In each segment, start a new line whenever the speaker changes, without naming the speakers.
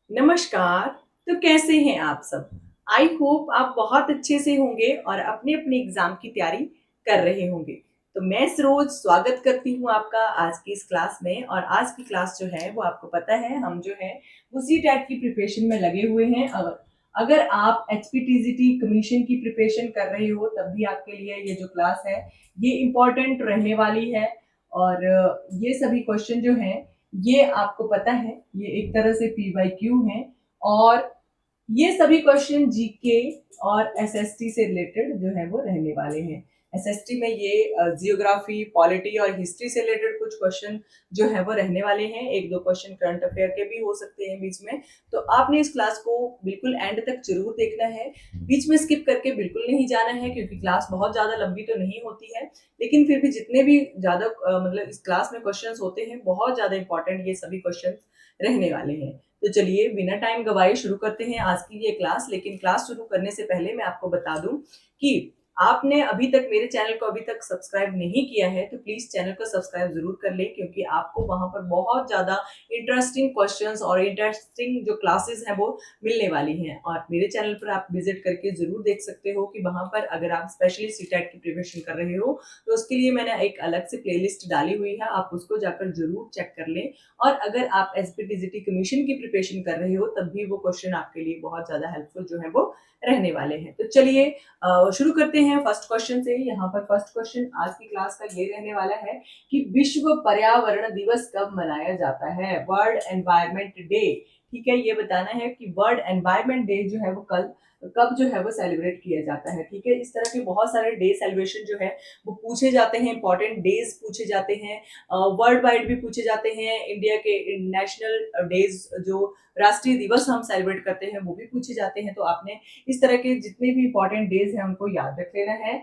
नमस्कार। तो कैसे हैं आप सब? आई होप आप बहुत अच्छे से होंगे और अपने अपने एग्जाम की तैयारी कर रहे होंगे। तो मैं सरोज स्वागत करती हूँ आपका आज की इस क्लास में। और आज की क्लास जो है वो आपको पता है हम जो है वो सी टेट की प्रिपरेशन में लगे हुए हैं। अगर आप HPTGT कमीशन की प्रिपरेशन कर रहे हो तब भी आपके लिए ये जो क्लास है ये इम्पोर्टेंट रहने वाली है। और ये सभी क्वेश्चन जो हैं ये आपको पता है ये एक तरह से PYQ है। और ये सभी क्वेश्चन जीके और एसएसटी से रिलेटेड जो है वो रहने वाले हैं। एसएसटी में ये जियोग्राफी, पॉलिटी और हिस्ट्री से रिलेटेड कुछ क्वेश्चन जो है वो रहने वाले हैं। एक दो क्वेश्चन करंट अफेयर के भी हो सकते हैं बीच में। तो आपने इस क्लास को बिल्कुल एंड तक जरूर देखना है, बीच में स्किप करके बिल्कुल नहीं जाना है, क्योंकि क्लास बहुत ज्यादा लंबी तो नहीं होती है, लेकिन फिर भी जितने भी ज्यादा मतलब इस क्लास में क्वेश्चंस होते हैं बहुत ज्यादा इंपॉर्टेंट ये सभी क्वेश्चंस रहने वाले हैं। तो चलिए बिना टाइम गवाए शुरू करते हैं आज की ये क्लास। लेकिन क्लास शुरू करने से पहले मैं आपको बता दूं कि आपने अभी तक मेरे चैनल को अभी तक सब्सक्राइब नहीं किया है तो प्लीज चैनल को सब्सक्राइब जरूर कर लें, क्योंकि आपको वहां पर बहुत ज्यादा इंटरेस्टिंग क्वेश्चंस और इंटरेस्टिंग जो क्लासेस हैं वो मिलने वाली हैं। और मेरे चैनल पर आप विजिट करके जरूर देख सकते हो कि वहां पर अगर आप स्पेशली सीटेट की प्रिपरेशन कर रहे हो तो उसके लिए मैंने एक अलग से प्लेलिस्ट डाली हुई है, आप उसको जाकर जरूर चेक कर लें। और अगर आप HPTGT कमीशन की प्रिपरेशन कर रहे हो तब भी वो क्वेश्चन आपके लिए बहुत ज्यादा हेल्पफुल जो है वो रहने वाले हैं। तो चलिए शुरू करते हैं फर्स्ट क्वेश्चन से। यहाँ पर फर्स्ट क्वेश्चन आज की क्लास का ये रहने वाला है कि विश्व पर्यावरण दिवस कब मनाया जाता है? World environment day. ठीक है, ये बताना है कि वर्ल्ड एनवायरमेंट डे जो है वो कब जो है वो सेलिब्रेट किया जाता है। ठीक है, इस तरह के बहुत सारे डे सेलिब्रेशन जो है वो पूछे जाते हैं, इंपॉर्टेंट डेज पूछे जाते हैं, वर्ल्ड वाइड भी पूछे जाते हैं। इंडिया के नेशनल डेज जो राष्ट्रीय दिवस हम सेलिब्रेट करते हैं वो भी पूछे जाते हैं। तो आपने इस तरह के जितने भी इंपॉर्टेंट डेज हैं उनको याद रख लेना है।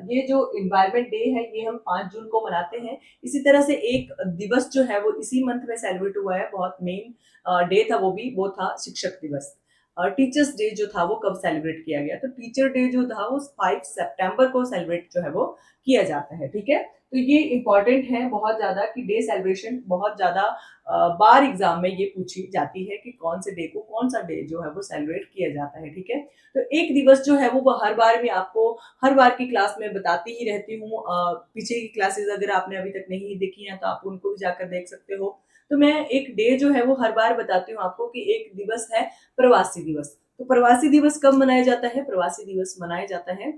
ये जो इन्वायरमेंट डे है ये हम 5 जून को मनाते हैं। इसी तरह से एक दिवस जो है वो इसी मंथ में सेलिब्रेट हुआ है, बहुत मेन डे था वो था शिक्षक दिवस। टीचर्स डे जो था वो कब सेलिब्रेट किया गया? तो टीचर डे जो था वो 5 सितंबर को सेलिब्रेट जो है वो किया जाता है। ठीक है, तो ये इंपॉर्टेंट है बहुत ज्यादा कि डे सेलिब्रेशन बहुत ज्यादा बार एग्जाम में ये पूछी जाती है कि कौन से डे को कौन सा डे जो है वो सेलिब्रेट किया जाता है। ठीक है, तो एक दिवस जो है वो हर बार में आपको हर बार की क्लास में बताती ही रहती हूँ। पीछे की क्लासेस अगर आपने अभी तक नहीं देखी हैं तो आप उनको भी जाकर देख सकते हो। तो मैं एक डे जो है वो हर बार बताती हूँ आपको कि एक दिवस है प्रवासी दिवस। तो प्रवासी दिवस कब मनाया जाता है? प्रवासी दिवस मनाया जाता है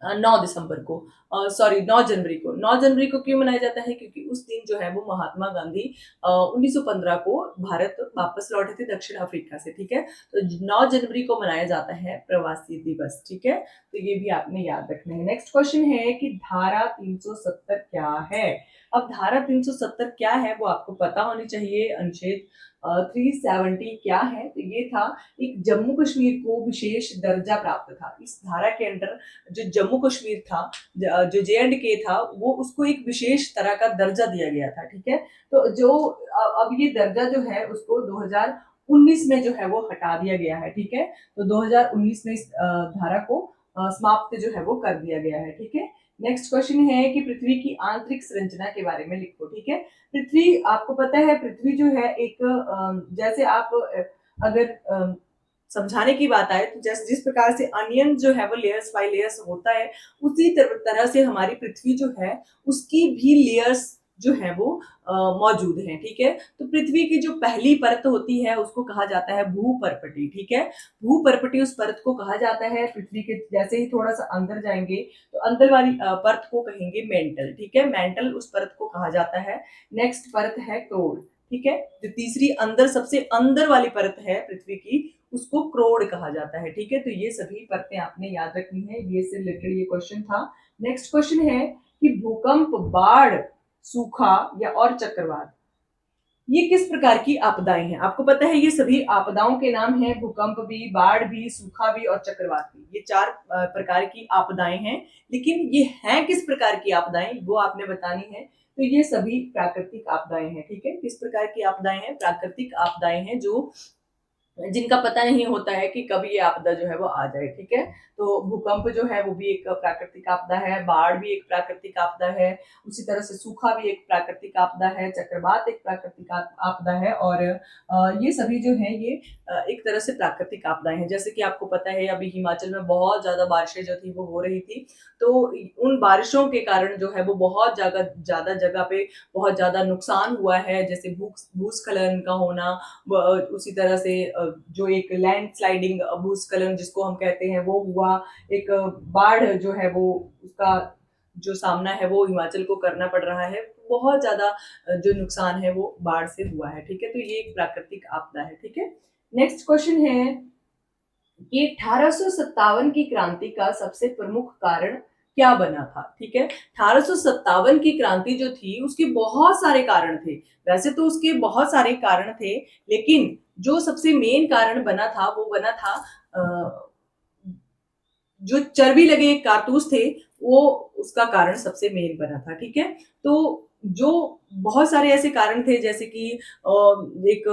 9 दिसंबर को, सॉरी 9 जनवरी को। 9 जनवरी को क्यों मनाया जाता है? क्योंकि उस दिन जो है वो महात्मा गांधी 1915 को भारत वापस लौटे थे दक्षिण अफ्रीका से। ठीक है, तो 9 जनवरी को मनाया जाता है प्रवासी दिवस। ठीक है, तो ये भी आपने याद रखना है। नेक्स्ट क्वेश्चन है कि धारा 370 क्या है? अब धारा 370 क्या है वो आपको पता होनी चाहिए। अनुच्छेद 370 क्या है? तो ये था एक जम्मू कश्मीर को विशेष दर्जा प्राप्त था। इस धारा के अंडर जो जम्मू कश्मीर था, जो JNK था, वो उसको एक विशेष तरह का दर्जा दिया गया था। ठीक है, तो जो अब ये दर्जा जो है उसको 2019 में जो है वो हटा दिया गया है। ठीक है, तो 2019 में इस धारा को समाप्त जो है वो कर दिया गया है। ठीक है, नेक्स्ट क्वेश्चन है कि पृथ्वी की आंतरिक संरचना के बारे में लिखो। ठीक है, पृथ्वी आपको पता है पृथ्वी जो है एक जैसे आप अगर समझाने की बात आए तो जैसे जिस प्रकार से अनियन जो है वो लेयर्स बाय लेयर्स होता है, उसी तरह से हमारी पृथ्वी जो है उसकी भी लेयर्स जो है वो मौजूद हैं। ठीक है, तो पृथ्वी की जो पहली परत होती है उसको कहा जाता है भूपर्पटी। ठीक है, भूपर्पटी उस परत को कहा जाता है। पृथ्वी के जैसे ही थोड़ा सा अंदर जाएंगे तो अंदर वाली परत को कहेंगे मेंटल। ठीक है, मेंटल उस परत को कहा जाता है। नेक्स्ट परत है क्रोड। ठीक है, जो तीसरी अंदर सबसे अंदर वाली परत है पृथ्वी की उसको क्रोड कहा जाता है। ठीक है, तो ये सभी परतें आपने याद रखनी है, ये से रिलेटेड ये क्वेश्चन था। नेक्स्ट क्वेश्चन है कि भूकंप, बाढ़, सूखा या और चक्रवात ये किस प्रकार की आपदाएं हैं? आपको पता है ये सभी आपदाओं के नाम हैं, भूकंप भी, बाढ़ भी, सूखा भी और चक्रवात भी। ये 4 प्रकार की आपदाएं हैं, लेकिन ये हैं किस प्रकार की आपदाएं वो आपने बतानी है। तो ये सभी प्राकृतिक आपदाएं हैं। ठीक है, किस प्रकार की आपदाएं हैं? प्राकृतिक आपदाएं हैं जो जिनका पता नहीं होता है कि कब ये आपदा जो है वो आ जाए, ठीक है? तो भूकंप जो है वो भी एक प्राकृतिक आपदा है, बाढ़ भी एक प्राकृतिक आपदा है, उसी तरह से सूखा भी एक प्राकृतिक आपदा है, चक्रवात एक प्राकृतिक आपदा है और ये सभी जो हैं ये एक तरह से प्राकृतिक आपदाएँ हैं। जैसे कि आपको पता है अभी हिमाचल में बहुत ज़्यादा बारिशें जो थी वो हो रही थी, तो उन बारिशों के कारण जो है वो बहुत ज़्यादा जगह पे बहुत ज़्यादा नुकसान हुआ है, जैसे भूस्खलन का होना, उसी तरह से जो एक लैंडस्लाइडिंग भूस्खलन जिसको हम कहते हैं वो हुआ, एक बाढ़ जो है वो उसका जो सामना है वो हिमाचल को करना पड़ रहा है। बहुत ज़्यादा जो नुकसान है वो बाढ़ से हुआ है, ठीक है? तो ये एक प्राकृतिक आपदा है, ठीक है? नेक्स्ट क्वेश्चन है कि 1857 की क्रांति का सबसे प्रमुख कारण क्या बना था? ठीक है? 1857 की क्रांति जो थी उसके बहुत सारे कारण थे। वैसे तो उसके बहुत सारे कारण थे, लेकिन जो सबसे मेन कारण बना था वो बना था अ, जो चर्बी लगे कारतूस थे, वो उसका कारण सबसे मेन बना था, ठीक है? तो जो बहुत सारे ऐसे कारण थे जैसे कि एक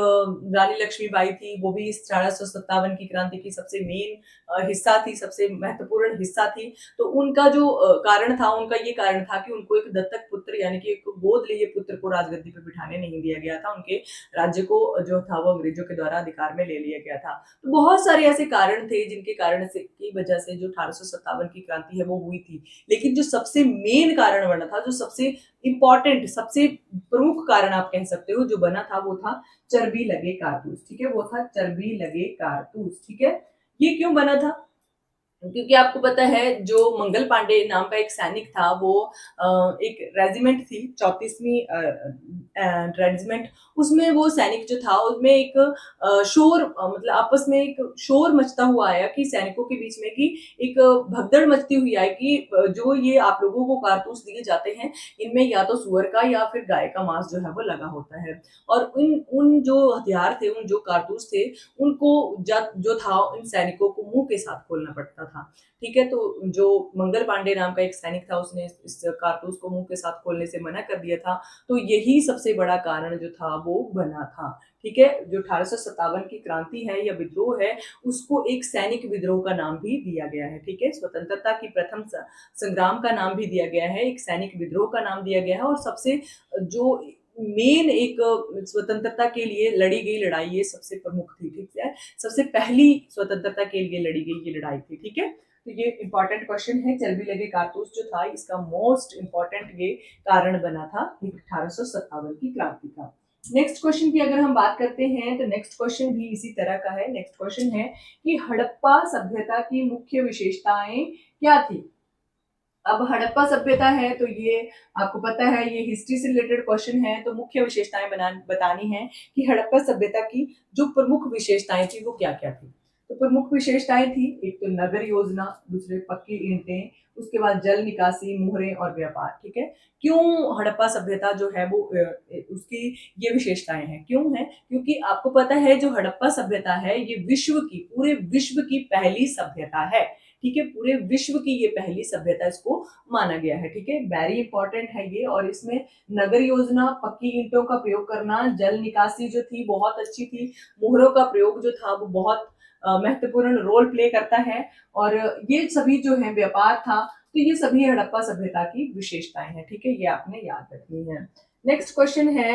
रानी लक्ष्मीबाई थी, वो भी इस 1857 की क्रांति की सबसे मेन हिस्सा थी, सबसे महत्वपूर्ण हिस्सा थी। तो उनका जो कारण था, उनका ये कारण था कि उनको एक दत्तक पुत्र यानी कि एक गोद लिए पुत्र को राजगद्दी पे बिठाने नहीं दिया गया था। उनके राज्य को जो था वो अंग्रेजों के द्वारा अधिकार में ले लिया गया था। तो बहुत सारे ऐसे कारण थे जिनके कारण से की वजह से जो 1857 की क्रांति है वो हुई थी। लेकिन जो सबसे मेन कारण बना था, जो सबसे इम्पोर्टेंट सबसे प्रमुख कारण आप कह सकते हो जो बना था वो था चर्बी लगे कारतूस, ठीक है? वो था चर्बी लगे कारतूस, ठीक है? ये क्यों बना था? क्योंकि आपको पता है जो मंगल पांडे नाम का एक सैनिक था वो एक रेजिमेंट थी 34वीं रेजिमेंट, उसमें वो सैनिक जो था उसमें एक शोर मतलब आपस में एक शोर मचता हुआ आया कि सैनिकों के बीच में कि एक भगदड़ मचती हुई आई कि जो ये आप लोगों को कारतूस दिए जाते हैं इनमें या तो सुअर का या फिर गाय का मांस जो है वो लगा होता है और उन उन जो हथियार थे उन जो कारतूस थे उनको जो था इन सैनिकों को मुंह के साथ खोलना पड़ता था, ठीक है? तो जो मंगल पांडे नाम का एक सैनिक था उसने इस कारतूस को मुंह के साथ खोलने से मना कर दिया था, तो यही सबसे बड़ा कारण जो था वो बना था, ठीक है? जो 1857 की क्रांति है या विद्रोह है उसको एक सैनिक विद्रोह का नाम भी दिया गया है, ठीक है? स्वतंत्रता की प्रथम संग्राम का नाम भी दिया गया है, एक सैनिक विद्रोह का नाम दिया गया है और सबसे जो मेन एक स्वतंत्रता के लिए लड़ी गई लड़ाई ये सबसे प्रमुख थी, ठीक है? सबसे पहली स्वतंत्रता के लिए लड़ी गई ये लड़ाई थी, ठीक है? तो ये इंपॉर्टेंट क्वेश्चन है, चर्बी लगे कारतूस जो था इसका मोस्ट इंपॉर्टेंट ये कारण बना था 1857 की क्रांति का। नेक्स्ट क्वेश्चन की अगर हम बात करते हैं तो नेक्स्ट क्वेश्चन भी इसी तरह का है। नेक्स्ट क्वेश्चन है कि हड़प्पा सभ्यता की मुख्य विशेषताएं क्या थी? अब हड़प्पा सभ्यता है तो ये आपको पता है ये हिस्ट्री से रिलेटेड क्वेश्चन है तो मुख्य विशेषताएं बतानी है कि हड़प्पा सभ्यता की जो प्रमुख विशेषताएं थी वो क्या क्या थी। तो प्रमुख विशेषताएं थी एक तो नगर योजना, दूसरे पक्की ईंटें, उसके बाद जल निकासी, मोहरें और व्यापार, ठीक है? क्यों हड़प्पा सभ्यता जो है वो उसकी ये विशेषताएं हैं, क्यों है? क्योंकि आपको पता है जो हड़प्पा सभ्यता है ये विश्व की पूरे विश्व की पहली सभ्यता है, ठीक है? पूरे विश्व की ये पहली सभ्यता इसको माना गया है, ठीक है? वेरी इंपॉर्टेंट है ये और इसमें नगर योजना, पक्की ईंटों का प्रयोग करना, जल निकासी जो थी बहुत अच्छी थी, मोहरों का प्रयोग जो था वो बहुत महत्वपूर्ण रोल प्ले करता है और ये सभी जो है व्यापार था, तो ये सभी हड़प्पा सभ्यता की विशेषताएं हैं, ठीक है? ये आपने याद रखनी है। नेक्स्ट क्वेश्चन है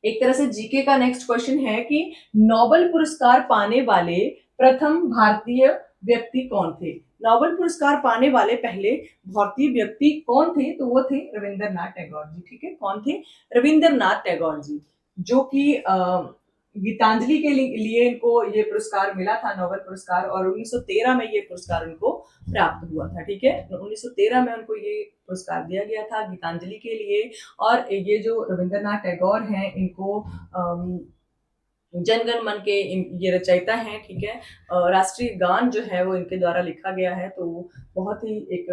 एक तरह से जीके का नेक्स्ट क्वेश्चन है कि नोबेल पुरस्कार पाने वाले प्रथम भारतीय व्यक्ति कौन थे? नोबेल पुरस्कार पाने वाले पहले भारतीय व्यक्ति कौन थे? तो वो थे रविंद्रनाथ टैगोर जी, ठीक है? कौन थे? रविंद्रनाथ टैगोर जी, जो कि गीतांजलि के लिए इनको ये पुरस्कार मिला था नोबेल पुरस्कार और 1913 में ये पुरस्कार उनको प्राप्त हुआ था, ठीक है? 1913 में उनको ये पुरस्कार दिया गया था गीतांजलि के लिए और ये जो रविंद्रनाथ टैगोर हैं इनको जनगण मन के ये रचयिता हैं, ठीक है? राष्ट्रीय गान जो है वो इनके द्वारा लिखा गया है तो बहुत ही एक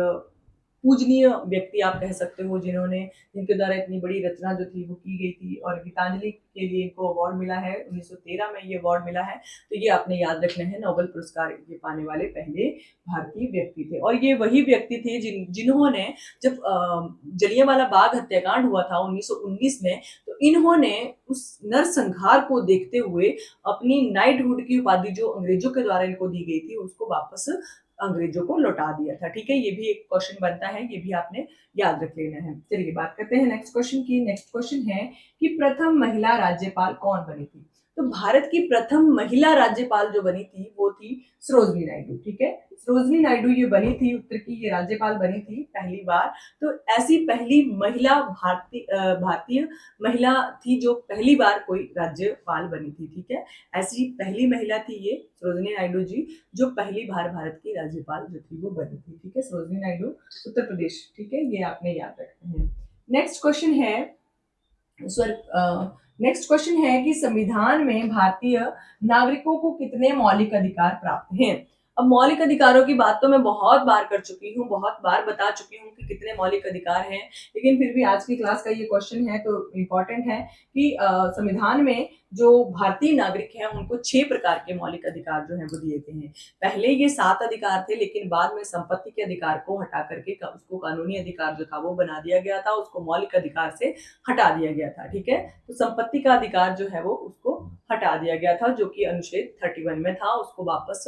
पूजनीय व्यक्ति आप कह सकते हो, जिनके द्वारा इतनी बड़ी रचना जो थी वो की गई थी, और गीतांजलि के लिए इनको अवार्ड मिला है, 1913 में ये अवार्ड मिला है। तो ये आपने याद रखना है, नोबेल पुरस्कार ये पाने वाले पहले भारतीय व्यक्ति थे। और ये वही व्यक्ति थे जिन्होंने, जब जलियांवाला बाग हत्याकांड हुआ था 1919 में, तो इन्होंने उस नरसंहार को देखते हुए अपनी नाइटहुड की उपाधि जो अंग्रेजों के द्वारा इनको दी गई थी, उसको वापस अंग्रेजों को लौटा दिया था। ठीक है, ये भी एक क्वेश्चन बनता है, ये भी आपने याद रख लेना है। चलिए बात करते हैं नेक्स्ट क्वेश्चन की। नेक्स्ट क्वेश्चन है कि प्रथम महिला राज्यपाल कौन बनी थी? तो भारत की प्रथम महिला राज्यपाल जो बनी थी वो थी सरोजनी नायडू। ठीक है, सरोजनी नायडू ये बनी थी, उत्तर की ये राज्यपाल बनी थी पहली बार। तो ऐसी पहली महिला भारतीय महिला थी जो पहली बार कोई राज्यपाल बनी थी। ठीक है, ऐसी पहली महिला थी ये सरोजनी नायडू जी, जो पहली बार भारत की राज्यपाल जो थी वो बनी थी। ठीक है, सरोजनी नायडू, उत्तर प्रदेश। ठीक है, ये आपने याद रखना है। नेक्स्ट क्वेश्चन है नेक्स्ट क्वेश्चन है कि संविधान में भारतीय नागरिकों को कितने मौलिक अधिकार प्राप्त हैं? अब मौलिक अधिकारों की बात तो मैं बहुत बार कर चुकी हूँ, बहुत बार बता चुकी हूँ कि कितने मौलिक अधिकार हैं, लेकिन फिर भी आज की क्लास का ये क्वेश्चन है तो इम्पोर्टेंट है कि संविधान में जो भारतीय नागरिक हैं उनको 6 प्रकार के मौलिक अधिकार जो हैं वो दिए गए हैं। पहले ये 7 अधिकार थे, लेकिन बाद में संपत्ति के अधिकार को हटा करके उसको कानूनी अधिकार जो था वो बना दिया गया था, उसको मौलिक अधिकार से हटा दिया गया था। ठीक है, तो संपत्ति का अधिकार जो है वो उसको हटा दिया गया था, जो कि अनुच्छेद 31 में था, उसको वापस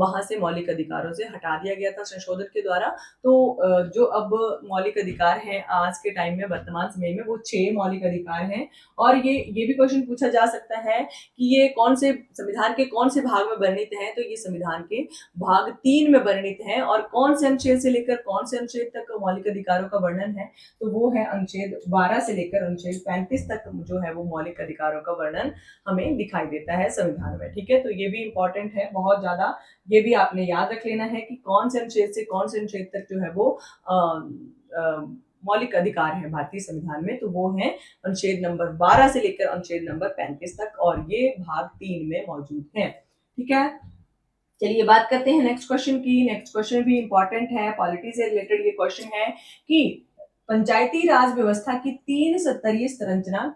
वहां से मौलिक अधिकारों से हटा दिया गया था संशोधन के द्वारा। तो जो अब मौलिक अधिकार हैं आज के टाइम में, वर्तमान समय में, वो 6 मौलिक अधिकार हैं। और ये भी क्वेश्चन पूछा जा सकता है कि ये कौन से संविधान के कौन से भाग में वर्णित हैं? तो ये संविधान के भाग 3 में वर्णित हैं। और कौन से अनुच्छेद से लेकर कौन से अनुच्छेद तक मौलिक अधिकारों का वर्णन है? तो वो है अनुच्छेद 12 से लेकर अनुच्छेद 35 तक जो है वो मौलिक अधिकारों का वर्णन हमें दिखाई देता है संविधान में। ठीक है, तो ये भी इंपॉर्टेंट है बहुत ज्यादा, ये भी आपने याद रख लेना है कि कौन से अनुच्छेद से कौन से अनुच्छेद तक जो है वो मौलिक अधिकार है भारतीय संविधान में। तो वो है अनुच्छेद नंबर 12 से लेकर अनुच्छेद नंबर 35 तक, और ये भाग 3 में मौजूद है। ठीक है, चलिए बात करते हैं नेक्स्ट क्वेश्चन की। नेक्स्ट क्वेश्चन भी इंपॉर्टेंट है, पॉलिटी से रिलेटेड ये क्वेश्चन है कि पंचायती राज व्यवस्था की 3 स्तरीय संरचना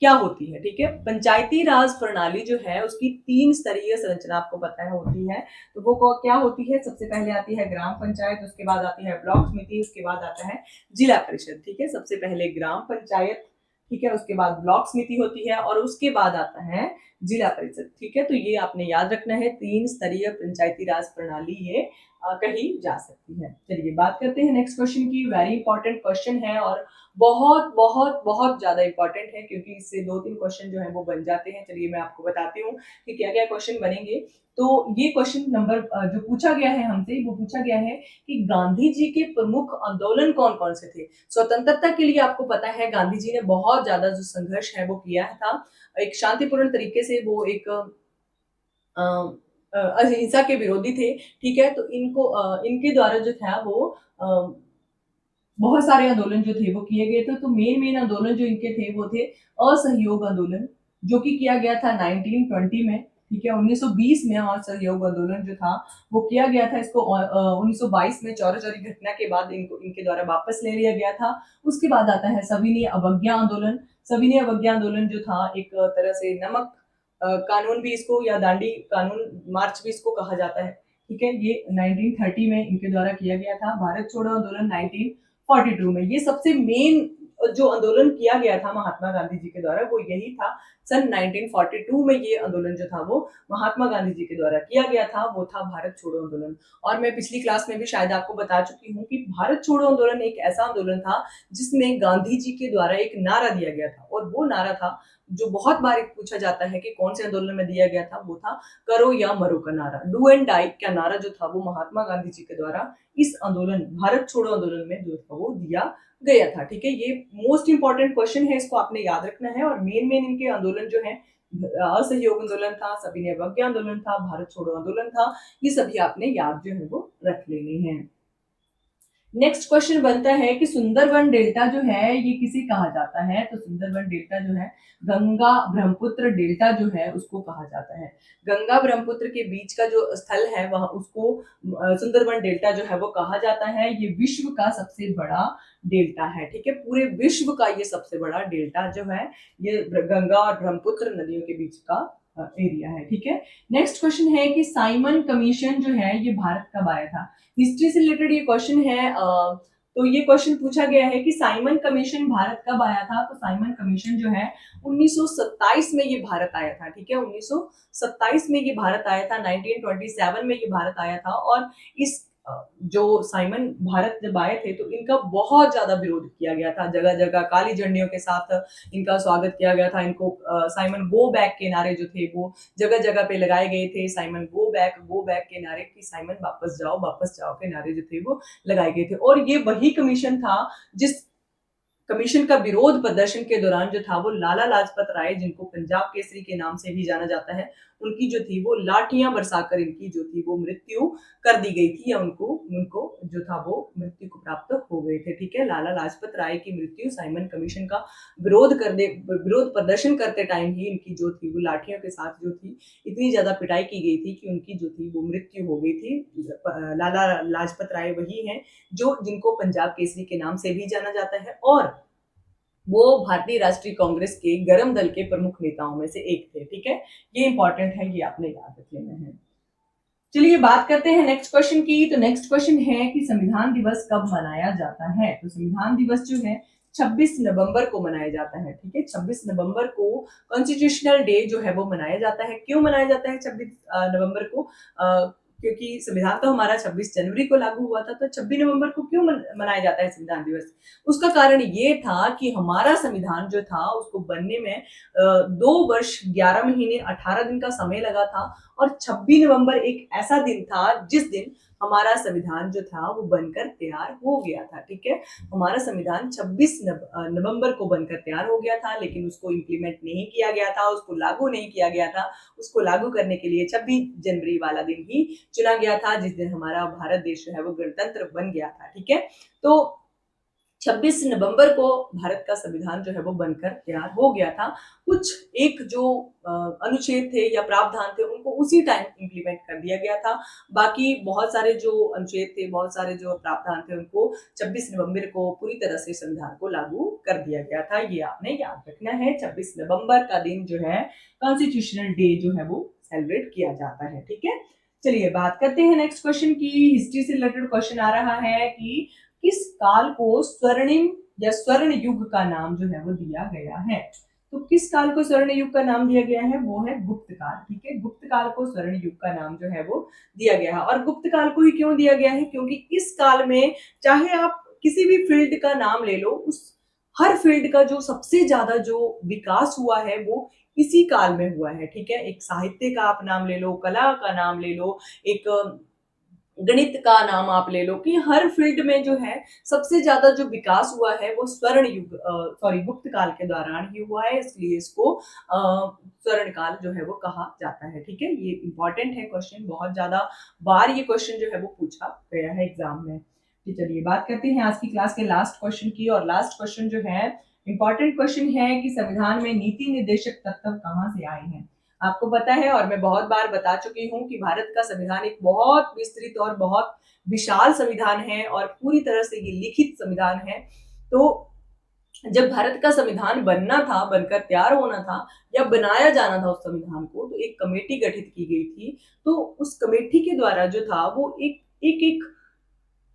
क्या होती है? ठीक है, पंचायती राज प्रणाली जो है उसकी 3 स्तरीय संरचना आपको पता है होती है। तो वो क्या होती है? सबसे पहले आती है ग्राम पंचायत, उसके बाद आती है ब्लॉक समिति, उसके बाद आता है जिला परिषद। ठीक है, सबसे पहले ग्राम पंचायत, ठीक है, उसके बाद ब्लॉक समिति होती है, और उसके बाद आता है जिला परिषद। ठीक है, तो ये आपने याद रखना है, 3 स्तरीय पंचायती राज प्रणाली ये कही जा सकती है। चलिए बात करते हैं नेक्स्ट क्वेश्चन की। वेरी इंपॉर्टेंट क्वेश्चन है और बहुत बहुत बहुत ज्यादा इंपॉर्टेंट है, क्योंकि इससे 2-3 क्वेश्चन जो है वो बन जाते हैं। चलिए मैं आपको बताती हूँ कि क्या क्या क्वेश्चन बनेंगे। तो ये क्वेश्चन नंबर जो पूछा गया है हमसे, वो पूछा गया है कि गांधी जी के प्रमुख आंदोलन कौन कौन से थे? स्वतंत्रता के लिए आपको पता है गांधी जी ने बहुत ज्यादा जो संघर्ष है वो किया था, एक शांतिपूर्ण तरीके से। वो एक अहिंसा के विरोधी थे। ठीक है, तो इनके द्वारा जो था वो बहुत सारे आंदोलन जो थे वो किए गए थे। तो मेन आंदोलन जो इनके थे वो थे असहयोग आंदोलन, जो कि किया गया था 1920 में। ठीक है, 1920 में असहयोग आंदोलन जो था वो किया गया था। इसको 1922 में चौरी चौरी घटना के बाद इनके द्वारा वापस ले लिया गया था। उसके बाद आता है सविनय अवज्ञा आंदोलन। सविनय अवज्ञा आंदोलन जो था एक तरह से नमक कानून भी इसको, या दांडी कानून मार्च भी इसको कहा जाता है। ठीक है, ये 1930 में इनके द्वारा किया गया था। भारत छोड़ो आंदोलन 1942 में। ये सबसे मेन जो आंदोलन किया गया था महात्मा गांधी जी के द्वारा वो यही था। सन 1942 में ये आंदोलन जो था वो महात्मा गांधी जी के द्वारा किया गया था, वो था भारत छोड़ो आंदोलन। और मैं पिछली क्लास में भी शायद आपको बता चुकी हूँ कि भारत छोड़ो आंदोलन एक ऐसा आंदोलन था जिसमें गांधी जी के द्वारा एक नारा दिया गया था, और वो नारा था जो बहुत बार पूछा जाता है कि कौन से आंदोलन में दिया गया था, वो था करो या मरो का नारा। डू एंड डाई का नारा जो था वो महात्मा गांधी जी के द्वारा इस आंदोलन, भारत छोड़ो आंदोलन में जो था वो दिया गया था। ठीक है, ये मोस्ट इंपॉर्टेंट क्वेश्चन है, इसको आपने याद रखना है। और मेन इनके आंदोलन जो है, असहयोग आंदोलन था, सविनय अवज्ञा आंदोलन था, भारत छोड़ो आंदोलन था, ये सभी आपने याद जो है वो रख लेने हैं। नेक्स्ट क्वेश्चन बनता है कि सुंदरबन डेल्टा जो है ये किसे कहा जाता है? तो सुंदरबन डेल्टा जो है गंगा ब्रह्मपुत्र डेल्टा जो है उसको कहा जाता है। गंगा ब्रह्मपुत्र के बीच का जो स्थल है वह उसको सुंदरबन डेल्टा जो है वो कहा जाता है। ये विश्व का सबसे बड़ा डेल्टा है, ठीक है। पूरे विश्व का ये सबसे बड़ा डेल्टा जो है ये गंगा और ब्रह्मपुत्र नदियों के बीच का एरिया है, ठीक है। नेक्स्ट क्वेश्चन है कि साइमन कमीशन जो है ये भारत कब आया था? हिस्ट्री से रिलेटेड ये क्वेश्चन है। तो ये क्वेश्चन पूछा गया है कि साइमन कमीशन भारत कब आया था? तो साइमन कमीशन जो है 1927 में ये भारत आया था, ठीक है। 1927 में ये भारत आया था, 1927 में ये भारत आया था। और इस जो साइमन भारत जब आए थे तो इनका बहुत ज्यादा विरोध किया गया था, जगह जगह काली झंडियों के साथ इनका स्वागत किया गया था। इनको साइमन गो बैक के नारे जो थे वो जगह जगह पे लगाए गए थे। साइमन गो बैक के नारे की साइमन वापस जाओ के नारे जो थे वो लगाए गए थे। और ये वही कमीशन था जिस कमीशन का विरोध प्रदर्शन के दौरान जो था वो लाला लाजपत राय, जिनको पंजाब केसरी के नाम से भी जाना जाता है, उनकी जो थी वो लाठियां बरसाकर इनकी जो थी वो मृत्यु कर दी गई थी, या उनको उनको जो था वो मृत्यु को प्राप्त हो गए थे, ठीक है। लाला लाजपत राय की मृत्यु साइमन कमीशन का विरोध प्रदर्शन करते टाइम ही इनकी जो थी वो लाठियों के साथ जो थी इतनी ज्यादा पिटाई की गई थी कि उनकी जो थी वो मृत्यु हो गई थी। लाला लाजपत राय वही हैं जो जिनको पंजाब केसरी के नाम से भी जाना जाता है, और वो भारतीय राष्ट्रीय कांग्रेस के गरम दल के प्रमुख नेताओं में से एक थे, ठीक है। ये इंपॉर्टेंट है, ये आपने याद रख लेना है। चलिए बात करते हैं नेक्स्ट क्वेश्चन की। तो नेक्स्ट क्वेश्चन है कि संविधान दिवस कब मनाया जाता है? तो संविधान दिवस जो है 26 नवंबर को मनाया जाता है, ठीक है। 26 नवंबर को कॉन्स्टिट्यूशनल डे जो है वो मनाया जाता है। क्यों मनाया जाता है 26 नवंबर को? क्योंकि संविधान तो हमारा 26 जनवरी को लागू हुआ था, तो 26 नवंबर को क्यों मनाया जाता है संविधान दिवस? उसका कारण ये था कि हमारा संविधान जो था उसको बनने में 2 वर्ष 11 महीने 18 दिन का समय लगा था। और 26 नवंबर एक ऐसा दिन था जिस दिन हमारा संविधान जो था वो बनकर तैयार हो गया था, ठीक है। हमारा संविधान 26 नवंबर को बनकर तैयार हो गया था, लेकिन उसको इम्प्लीमेंट नहीं किया गया था, उसको लागू नहीं किया गया था। उसको लागू करने के लिए 26 जनवरी वाला दिन ही चुना गया था, जिस दिन हमारा भारत देश जो है वो गणतंत्र बन गया था, ठीक है। तो 26 नवंबर को भारत का संविधान जो है वो बनकर तैयार हो गया था। कुछ एक जो अनुच्छेद थे या प्रावधान थे उनको उसी टाइम इम्प्लीमेंट कर दिया गया था। बाकी बहुत सारे जो अनुच्छेद थे, बहुत सारे जो प्रावधान थे उनको 26 नवंबर को पूरी तरह से संविधान को लागू कर दिया गया था। ये आपने याद रखना है। 26 नवंबर का दिन जो है कॉन्स्टिट्यूशनल डे जो है वो सेलिब्रेट किया जाता है, ठीक है। चलिए बात करते हैं नेक्स्ट क्वेश्चन की। हिस्ट्री से रिलेटेड क्वेश्चन आ रहा है कि किस काल को स्वर्णिम या स्वर्ण युग का नाम जो है वो दिया गया है? तो किस काल को स्वर्ण युग का नाम दिया गया है? वो है गुप्त काल, ठीक है। गुप्त काल को स्वर्ण युग का नाम जो है वो दिया गया है। और गुप्त काल को ही क्यों दिया गया है? क्योंकि इस काल में चाहे आप किसी भी फील्ड का नाम ले लो, उस हर फील्ड का जो सबसे ज्यादा जो विकास हुआ है वो इसी काल में हुआ है, ठीक है। एक साहित्य का आप नाम ले लो, कला का नाम ले लो, एक गणित का नाम आप ले लो, कि हर फील्ड में जो है सबसे ज्यादा जो विकास हुआ है वो स्वर्ण युग गुप्त काल के दौरान ही हुआ है, इसलिए इसको स्वर्ण काल जो है वो कहा जाता है, ठीक है। ये इंपॉर्टेंट है क्वेश्चन, बहुत ज्यादा बार ये क्वेश्चन जो है वो पूछा गया है एग्जाम में। तो चलिए बात करते हैं आज की क्लास के लास्ट क्वेश्चन की। और लास्ट क्वेश्चन जो है इंपॉर्टेंट क्वेश्चन है कि संविधान में नीति निर्देशक तत्व कहाँ से आए हैं? आपको पता है, और मैं बहुत बार बता चुकी हूँ कि भारत का संविधान एक बहुत विस्तृत और बहुत विशाल संविधान है और पूरी तरह से ये लिखित संविधान है। तो जब भारत का संविधान बनना था, बनकर तैयार होना था या बनाया जाना था उस संविधान को, तो एक कमेटी गठित की गई थी। तो उस कमेटी के द्वारा जो था वो एक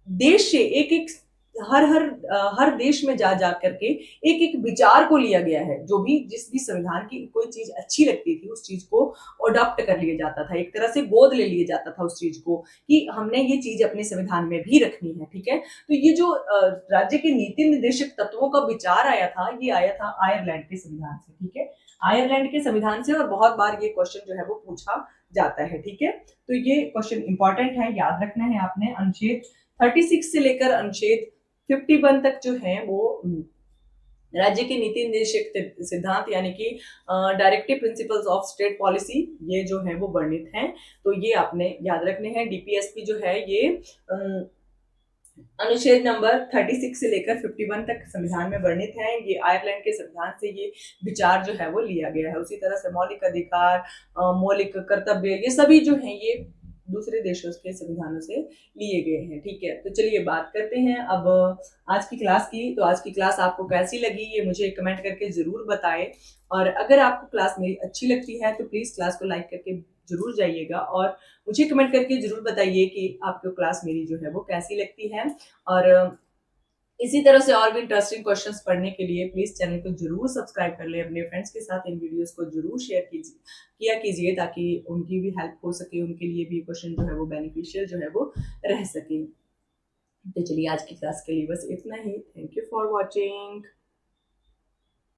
देश से एक हर देश में जा जा करके एक विचार को लिया गया है। जो भी जिस भी संविधान की कोई चीज अच्छी लगती थी उस चीज को अडॉप्ट कर लिया जाता था, एक तरह से गोद ले लिया जाता था उस चीज को, कि हमने ये चीज अपने संविधान में भी रखनी है, ठीक है। तो ये जो राज्य के नीति निर्देशक तत्वों का विचार आया था, ये आया था आयरलैंड के संविधान से, ठीक है। आयरलैंड के संविधान से, और बहुत बार ये क्वेश्चन जो है वो पूछा जाता है, ठीक है। तो ये क्वेश्चन इंपॉर्टेंट है, याद रखना है आपने। अनुच्छेद 36 से लेकर अनुच्छेद 51 तक जो है वो राज्य के नीति निर्देशक सिद्धांत यानी कि directive principles of state policy, ये जो है वो वर्णित हैं। तो ये आपने याद रखने हैं। डीपीएसपी जो है ये अनुच्छेद नंबर 36 से लेकर 51 तक संविधान में वर्णित है। ये आयरलैंड के संविधान से ये विचार जो है वो लिया गया है। उसी तरह से मौलिक अधिकार, मौलिक कर्तव्य, ये सभी जो हैं ये दूसरे देशों के संविधानों से लिए गए हैं। ठीक है, तो चलिए बात करते हैं अब आज की क्लास की। तो आज की क्लास आपको कैसी लगी ये मुझे कमेंट करके ज़रूर बताएं, और अगर आपको क्लास मेरी अच्छी लगती है तो प्लीज़ क्लास को लाइक करके ज़रूर जाइएगा, और मुझे कमेंट करके ज़रूर बताइए कि आपको क्लास मेरी जो है वो कैसी लगती है। और इसी तरह से और भी इंटरेस्टिंग क्वेश्चंस पढ़ने के लिए प्लीज चैनल को जरूर सब्सक्राइब कर ले, अपने फ्रेंड्स के साथ इन वीडियोस को जरूर शेयर कीजिए ताकि उनकी भी हेल्प हो सके, उनके लिए भी क्वेश्चन जो है वो बेनिफिशियल जो है वो रह सके। तो चलिए आज की क्लास के लिए बस इतना ही। Thank you for watching.